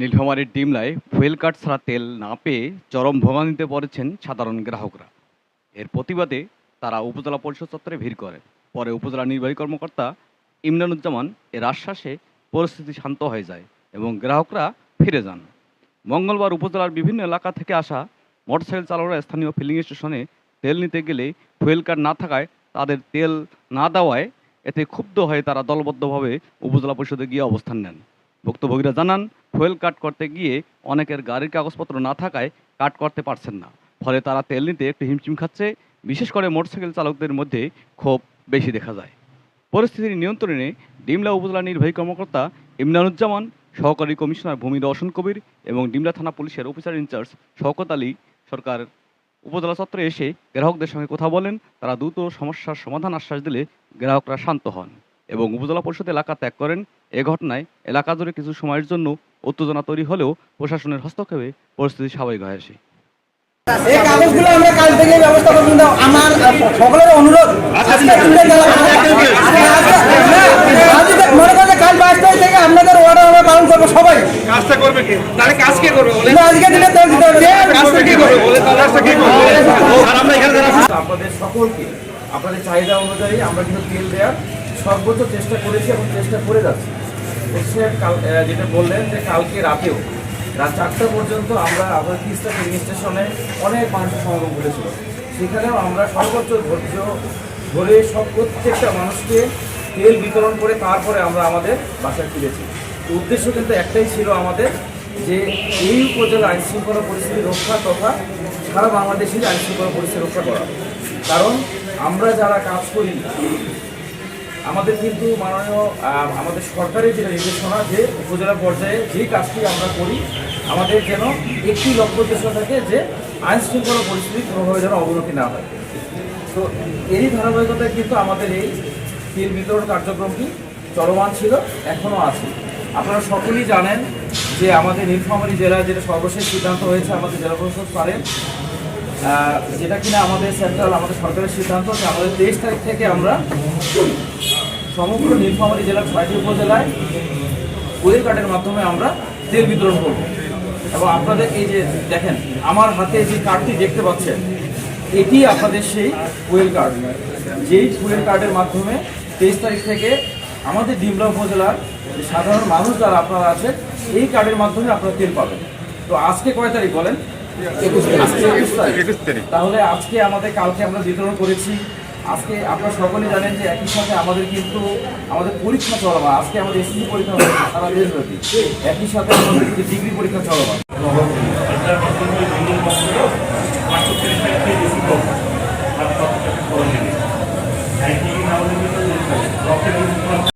নীলফামারীর ডিমলায় fuel card ছাড়া তেল না পেয়ে চরম ভোগান্তিতে পড়েছেন সাধারণ গ্রাহকরা। এর প্রতিবাদে তারা উপজেলা পরিষদ চত্বরে ভিড় করে। পরে উপজেলা নির্বাহী কর্মকর্তা ইমরানুজ্জামান এর আশ্বাসে পরিস্থিতি শান্ত হয়ে যায় এবং গ্রাহকরা ফিরে যান। মঙ্গলবার উপজেলার বিভিন্ন এলাকা থেকে আসা মোটরসাইকেল চালকরা স্থানীয় ফিলিং স্টেশনে তেল নিতে গেলে ফুয়েল কার্ড না থাকায় তাদের তেল না দেওয়ায় এতে ক্ষুব্ধ হয়ে তারা দলবদ্ধভাবে উপজেলা পরিষদে গিয়ে অবস্থান নেন। ভুক্তভোগীরা জানান, ফুয়েল কাট করতে গিয়ে অনেকের গাড়ির কাগজপত্র না থাকায় কাট করতে পারছেন না, ফলে তারা তেল নিতে একটু হিমশিম খাচ্ছে। বিশেষ করে মোটরসাইকেল চালকদের মধ্যে ক্ষোভ বেশি দেখা যায়। পরিস্থিতির নিয়ন্ত্রণে ডিমলা উপজেলা নির্বাহী কর্মকর্তা ইমরানুজ্জামান, সহকারী কমিশনার ভূমি রওশন কবির এবং ডিমলা থানা পুলিশের অফিসার ইনচার্জ শওকত আলী সরকার উপজেলা চত্বরে এসে গ্রাহকদের সঙ্গে কথা বলেন। তারা দ্রুত সমস্যার সমাধান আশ্বাস দিলে গ্রাহকরা শান্ত হন এবং উপজেলা পরিষদ এলাকা ত্যাগ করেন। এ ঘটনায় এলাকা জুড়ে কিছু সময়ের জন্য উত্তেজনা তৈরি হলেও প্রশাসনের হস্তক্ষেপে পরিস্থিতি স্বাভাবিক হয়ে আসে। এই কাগজগুলো আমরা কাল থেকে ব্যবস্থা করব। কিন্তু আমার সকলের অনুরোধ, মনে করেন কাল 22 তারিখ থেকে আপনাদের অর্ডার আমরা পালন করবো। সবাই কাজটা করবে কি? তাহলে কাজ কে করবে বলে? আজকে দিলে তেল দিতে হবে। কাজটা কি করবে বলে? কাজটা কি করবে? আর আমরা এখানে যারা আপনাদের সকলকে আপনাদের চাহিদা অনুযায়ী আমরা কিন্তু তেল দেওয়ার সর্বোচ্চ চেষ্টা করেছি এবং চেষ্টা করে যাচ্ছি। যেটা বললেন যে কালকে রাতেও রাত 4টা পর্যন্ত আমরা আবার তিস্তা ফিলিং স্টেশনে অনেক মানুষের সমাগম ঘটেছিল। সেখানেও আমরা সর্বোচ্চ ধৈর্য ধরে প্রত্যেকটা মানুষকে তেল বিতরণ করে তারপরে আমরা আমাদের বাসায় ফিরেছি। উদ্দেশ্য কিন্তু একটাই ছিল আমাদের, যে এই উপজেলা আইনশৃঙ্খলা পরিস্থিতি রক্ষা তথা সারা বাংলাদেশের আইনশৃঙ্খলা পরিস্থিতি রক্ষা করা। কারণ আমরা যারা কাজ করি, আমাদের কিন্তু মাননীয় আমাদের সরকারের যে নির্দেশনা, যে উপজেলা পর্যায়ে যে কাজটি আমরা করি, আমাদের যেন একটি লক্ষ্য উদ্দেশ্য থাকে যে আইন শৃঙ্খলা পরিস্থিতি কোনোভাবে যেন অবনতি না হয়। তো এরই ধারাবাহিকতায় কিন্তু আমাদের এই তেল বিতরণ কার্যক্রমটি চলমান ছিল, এখনও আছে। আপনারা সকলেই জানেন যে আমাদের নীলফামারী জেলায় যেটা সর্বশেষ সিদ্ধান্ত হয়েছে, আমাদের জেলা প্রশাসক পারেন, যেটা কিনা আমাদের সেন্ট্রাল আমাদের সরকারের সিদ্ধান্ত, যে আমাদের 23 তারিখ থেকে আমরা সমগ্র নীলফামারী জেলার 6টি উপজেলায় ফুয়েল কার্ডের মাধ্যমে আমরা তেল বিতরণ করব। এবং আপনাদের এই যে দেখেন আমার হাতে যে কার্ডটি দেখতে পাচ্ছেন, এটি আপনাদের সেই ফুয়েল কার্ড, যেই ফুয়েল কার্ডের মাধ্যমে 23 তারিখ থেকে আমাদের ডিমলা উপজেলার সাধারণ মানুষ যারা আপনারা আছেন, এই কার্ডের মাধ্যমে আপনারা তেল পাবেন। তো আজকে কয় তারিখ বলেন? 21 তারিখ। তাহলে আজকে আমাদের কালকে আমরা বিতরণ করেছি। আজকে আপনারা সকলেই জানেন যে একই সাথে আমাদের কিন্তু আমাদের পরীক্ষা চলমান। আজকে আমাদের এসএসসি পরীক্ষা হচ্ছে সারা দেশব্যাপী, একই সাথে আমাদের ডিগ্রি পরীক্ষা চলমান।